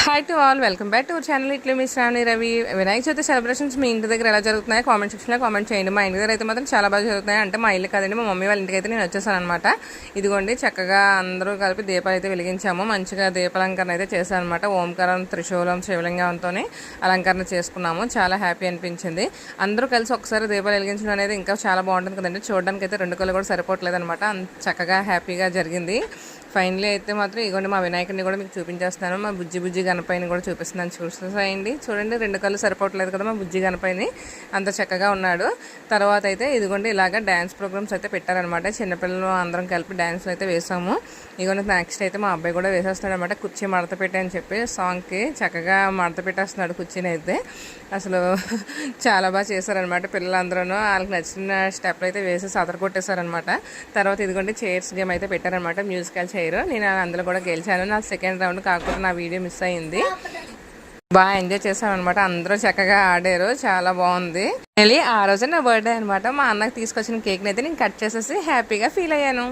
Hi to all, welcome back to our channel. ఇట్లా మీ Shravani Ravi. Vinayaka Chavithi celebrations మీ ఇంటి దగ్గర ఎలా జరుగుతున్నాయో కామెంట్ సెక్షన్లో కామెంట్ చేయండి. మా ఇంటి దగ్గర అయితే మాత్రం చాలా బాగా జరుగుతున్నాయి. అంటే మా ఇల్లు కాదండి, మా మమ్మీ వాళ్ళ ఇంటికి అయితే నేను వచ్చేసాను అనమాట. ఇదిగోండి చక్కగా అందరూ కలిపి దీపాలు అయితే వెలిగించాము. మంచిగా దీపాలంకరణ అయితే చేశాను అనమాట. ఓంకారం, త్రిశూలం, శివలింగంతో అలంకరణ చేసుకున్నాము. చాలా హ్యాపీ అనిపించింది. అందరూ కలిసి ఒకసారి దీపాలు వెలిగించడం అనేది ఇంకా చాలా బాగుంటుంది కదండి. చూడడానికి అయితే రెండు కళ్ళు కూడా సరిపోవట్లేదు అనమాట. చక్కగా హ్యాపీగా జరిగింది. ఫైనలీ అయితే మాత్రం ఇగోండి మా వినాయకుడిని కూడా మీకు చూపించేస్తాను. మా బుజ్జి గణపైని కూడా చూపిస్తున్నాను. చూసేయండి, చూడండి రెండు కళ్ళు సరిపోవట్లేదు కదా. మా బుజ్జి గణపైని అంత చక్కగా ఉన్నాడు. తర్వాత అయితే ఇదిగోండి ఇలాగ డ్యాన్స్ ప్రోగ్రామ్స్ అయితే పెట్టారనమాట. చిన్నపిల్లలు అందరం కలిపి డ్యాన్స్లు అయితే వేసాము. ఇగోండి నెక్స్ట్ అయితే మా అబ్బాయి కూడా వేసేస్తున్నాడు అనమాట. కుర్చీ మడత పెట్టి అని చెప్పి సాంగ్కి చక్కగా మడత పెట్టేస్తున్నాడు కుర్చీని అయితే. అసలు చాలా బాగా చేశారనమాట పిల్లలందరూ. వాళ్ళకి నచ్చిన స్టెప్లు అయితే వేసేసి అదర కొట్టేశారనమాట. తర్వాత ఇదిగోండి చైర్స్ గేమ్ అయితే పెట్టారనమాట, మ్యూజికల్ చైర్. నేను అందులో కూడా గెలిచాను. నా సెకండ్ రౌండ్ కాకపోతే నా వీడియో మిస్ అయింది. బాగా ఎంజాయ్ చేశామన్నమాట. అందరూ చక్కగా ఆడారు, చాలా బాగుంది. మళ్ళీ ఆ రోజు నా బర్త్డే అనమాట. మా అన్నకి తీసుకొచ్చిన కేక్ని అయితే నేను కట్ చేసేసి హ్యాపీగా ఫీల్ అయ్యాను.